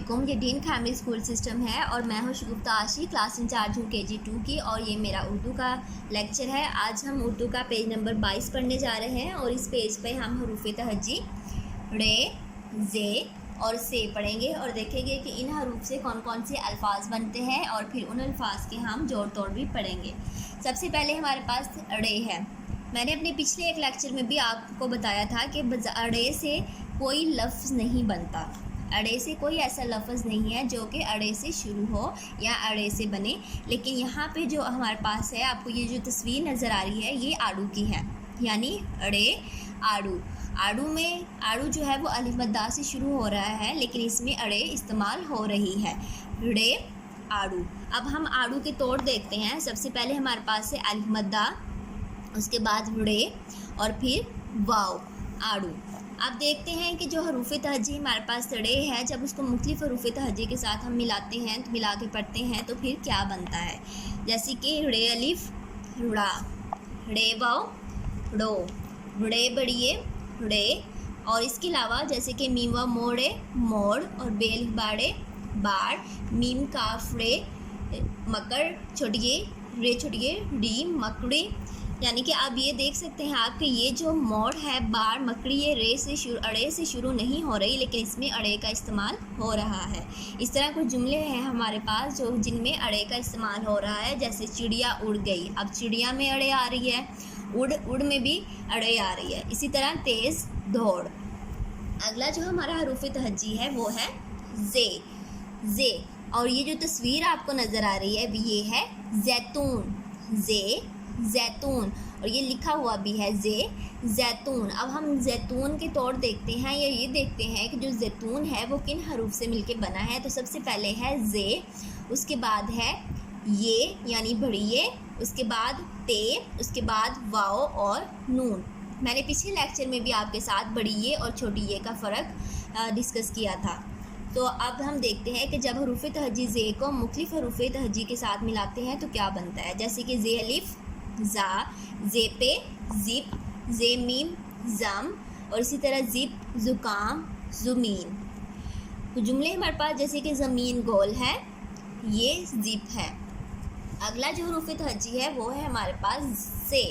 वालेकुम। ये dean family school system है और मैं हूँ शगुफ्ता आशी, क्लास इंचार्ज हूँ KG 2 की, और ये मेरा उर्दू का लेक्चर है। आज हम उर्दू का पेज नंबर 22 पढ़ने जा रहे हैं और इस पेज पे हम हरूफ तहज्जी रे, जे और से पढ़ेंगे और देखेंगे कि इन हरूफ से कौन कौन से अल्फाज बनते हैं और फिर उन अल्फाज के हम जोड़ तोड़ भी पढ़ेंगे। सबसे पहले हमारे पास रे है। मैंने अपने पिछले एक लेक्चर में भी आपको बताया था कि अड़े से कोई लफ्ज़ नहीं बनता। अड़े से कोई ऐसा लफ्ज़ नहीं है जो कि अड़े से शुरू हो या अड़े से बने। लेकिन यहाँ पे जो हमारे पास है, आपको ये जो तस्वीर नज़र आ रही है, ये आड़ू की है, यानी अड़े आड़ू। आड़ू में आड़ू जो है वो अलिफ मद्दा से शुरू हो रहा है, लेकिन इसमें अड़े इस्तेमाल हो रही है। रे आड़ू। अब हम आड़ू के तोड़ देखते हैं। सबसे पहले हमारे पास है अलिफ मद्दा, उसके बाद रे और फिर वाव आड़ू। अब देखते हैं कि जो हरूफ तहज्जी हमारे पास रे है, जब उसको मुख्तलिफ हरूफ तहज्जी के साथ हम मिलाते हैं, तो मिला के पढ़ते हैं तो फिर क्या बनता है। जैसे कि रे अलिफ रुड़ा, रे वाव रो, रे बड़िए रे, और इसके अलावा जैसे कि मीम व मोड़े मोड़ और बेल बाड़े बाड़, मीम काफ रे मकर छोटिए रे छोटिए डी मकड़ी। यानी कि आप ये देख सकते हैं आप कि ये जो मोड़ है बार मकड़ी, ये अड़े से शुरू नहीं हो रही, लेकिन इसमें अड़े का इस्तेमाल हो रहा है। इस तरह कुछ जुमले हैं हमारे पास जो जिनमें अड़े का इस्तेमाल हो रहा है। जैसे चिड़िया उड़ गई, अब चिड़िया में अड़े आ रही है, उड़ में भी अड़े आ रही है। इसी तरह तेज़ दौड़। अगला जो हमारा हरूफ तहज्जी है वो है जे। और ये जो तस्वीर आपको नज़र आ रही है ये है जैतून, जे जैतून, और ये लिखा हुआ भी है जे जैतून। अब हम जैतून के तोड़ देखते हैं या ये देखते हैं कि जो जैतून है वो किन हरूफ से मिलके बना है। तो सबसे पहले है जे, उसके बाद है ये यानी बड़िए, उसके बाद ते, उसके बाद वाओ और नून। मैंने पिछले लेक्चर में भी आपके साथ बड़िए और छोटी ये का फ़र्क डिस्कस किया था। तो अब हम देखते हैं कि जब हरूफ तहज्जी जे को मुख्तलिफ हरूफ तहज्जी के साथ मिलाते हैं तो क्या बनता है। जैसे कि जे अलिफ जा, जे पे जिप, जे मीम जम, और इसी तरह जिप ज़ुकाम ज़ुमीन। तो जुमले हमारे पास जैसे कि ज़मीन गोल है, ये जिप है। अगला जो हरूफ तहज्जी है वो है हमारे पास से।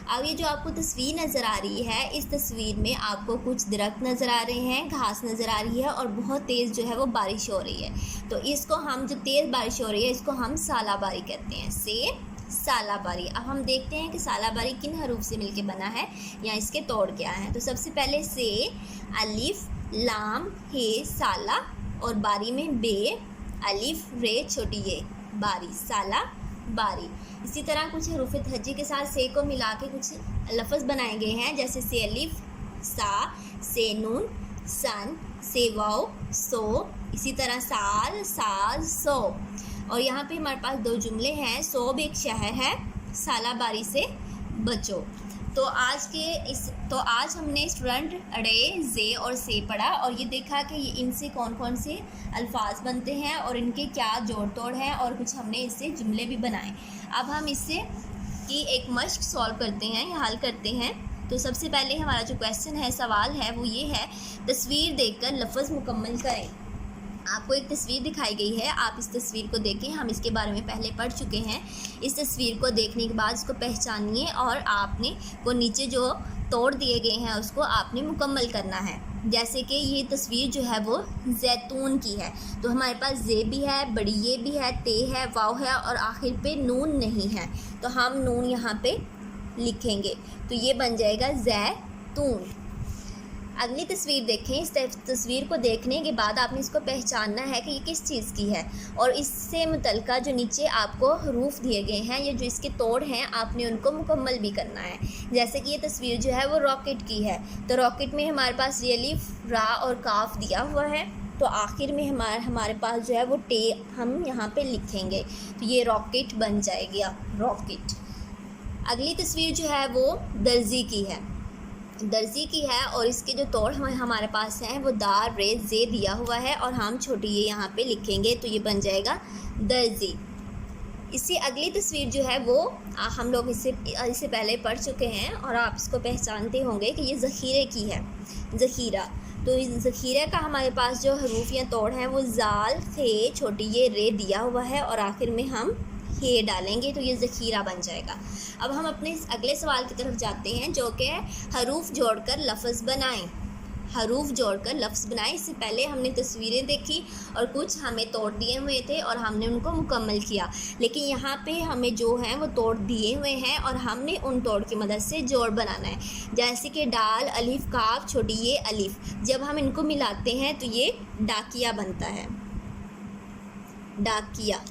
अब ये जो आपको तस्वीर नज़र आ रही है, इस तस्वीर में आपको कुछ दरख्त नज़र आ रहे हैं, घास नज़र आ रही है और बहुत तेज़ जो है वो बारिश हो रही है। तो इसको हम, जो तेज़ बारिश हो रही है, इसको हम सालाबारी कहते हैं, से सालाबारी। अब हम देखते हैं कि सालाबारी किन हरूफ से मिलके बना है या इसके तोड़ क्या है। तो सबसे पहले से अलिफ लाम हे साला, और बारी में बे अलिफ रे छोटी ये बारी, साला बारी। इसी तरह कुछ हरूफ तहज्जी के साथ से को मिला के कुछ लफ्ज़ बनाए गए हैं। जैसे से अलिफ सा, से नून सन, से वाओ सो, इसी तरह साल साज सो। और यहाँ पे हमारे पास दो जुमले हैं। सोब एक शहर है, सालाबारी से बचो। तो आज हमने स्टूडेंट अड़े जे और से पढ़ा और ये देखा कि ये इनसे कौन कौन से अल्फाज बनते हैं और इनके क्या जोड़ तोड़ हैं, और कुछ हमने इससे जुमले भी बनाए। अब हम इससे की एक मश्क सॉल्व करते हैं या हल करते हैं। तो सबसे पहले हमारा जो क्वेश्चन है, सवाल है, वो ये है, तस्वीर देखकर लफ्ज़ मुकम्मल करें। आपको एक तस्वीर दिखाई गई है, आप इस तस्वीर को देखें। हम इसके बारे में पहले पढ़ चुके हैं। इस तस्वीर को देखने के बाद इसको पहचानिए और आपने को नीचे जो तोड़ दिए गए हैं उसको आपने मुकम्मल करना है। जैसे कि ये तस्वीर जो है वो जैतून की है, तो हमारे पास जे भी है, बड़िए भी है, ते है, वाव है और आखिर पे नून नहीं है, तो हम नून यहाँ पे लिखेंगे, तो ये बन जाएगा जैतून। अगली तस्वीर देखें। इस तस्वीर को देखने के बाद आपने इसको पहचानना है कि ये किस चीज़ की है, और इससे मुतल्लिका जो नीचे आपको हरूफ दिए गए हैं या जो इसके तोड़ हैं, आपने उनको मुकम्मल भी करना है। जैसे कि ये तस्वीर जो है वो रॉकेट की है, तो रॉकेट में हमारे पास अलिफ रा और काफ दिया हुआ है, तो आखिर में हमारे पास जो है वो टे हम यहाँ पे लिखेंगे, तो ये रॉकेट बन जाएगी रॉकेट। अगली तस्वीर जो है वो दर्जी की है और इसके जो तोड़ हमारे पास हैं वो दार रे जे दिया हुआ है और हम छोटी ये यहाँ पे लिखेंगे, तो ये बन जाएगा दर्जी। इससे अगली तस्वीर जो है वो हम लोग इससे पहले पढ़ चुके हैं और आप इसको पहचानते होंगे कि ये ज़ख़ीरे की है, ज़ख़ीरा। तो इस ज़ख़ीरे का हमारे पास जो हरूफ या तोड़ है वो ज़ाल, खे, छोटी ये रे दिया हुआ है और आखिर में हम हे डालेंगे तो ये ज़ख़ीरा बन जाएगा। अब हम अपने अगले सवाल की तरफ जाते हैं जो कि हरूफ जोड़कर लफ्ज़ बनाएं। हरूफ जोड़कर लफ्ज़ बनाएं। इससे पहले हमने तस्वीरें देखी और कुछ हमें तोड़ दिए हुए थे और हमने उनको मुकम्मल किया, लेकिन यहाँ पे हमें जो है वो तोड़ दिए हुए हैं और हमने उन तोड़ की मदद से जोड़ बनाना है। जैसे कि डाल, अलिफ, काफ, छोटी ये अलिफ, जब हम इनको मिलाते हैं तो ये डाकिया बनता है, डाकिया।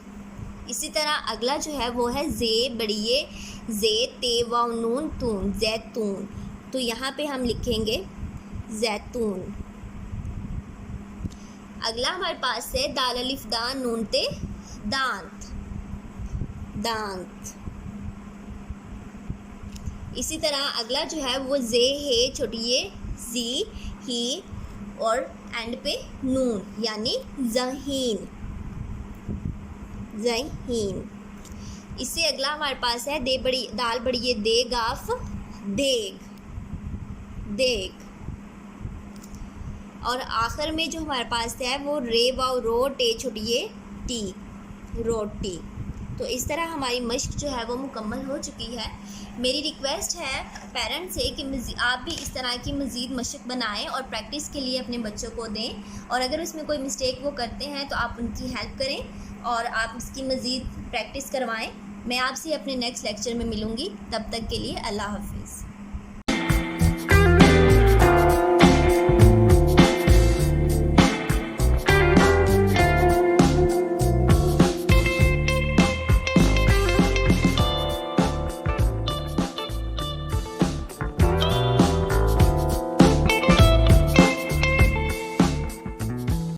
इसी तरह अगला जो है वो है जे, बड़ी ये जे, ते, वाव, नून, तून, जैतून। तो यहाँ पे हम लिखेंगे जैतून। अगला हमारे पास है दाल, अलिफ, दान, नून, ते, दांत, दांत। इसी तरह अगला जो है वो जे, हे, छोटी ये जी, ही और एंड पे नून यानी ज़हीन, ज़हीन। इससे अगला हमारे पास है दे, बड़ी दाल, बड़ी ये दे, गाफ, देग, देग। और आखिर में जो हमारे पास है वो रे, वाव, रो, टे, छोटी ये टी, रोटी। तो इस तरह हमारी मश्क जो है वो मुकम्मल हो चुकी है। मेरी रिक्वेस्ट है पेरेंट्स से कि आप भी इस तरह की मज़ीद मशक बनाएं और प्रैक्टिस के लिए अपने बच्चों को दें, और अगर उसमें कोई मिस्टेक वो करते हैं तो आप उनकी हेल्प करें और आप इसकी मज़ीद प्रैक्टिस करवाएं। मैं आपसे अपने नेक्स्ट लेक्चर में मिलूँगी, तब तक के लिए अल्लाह हाफिज़।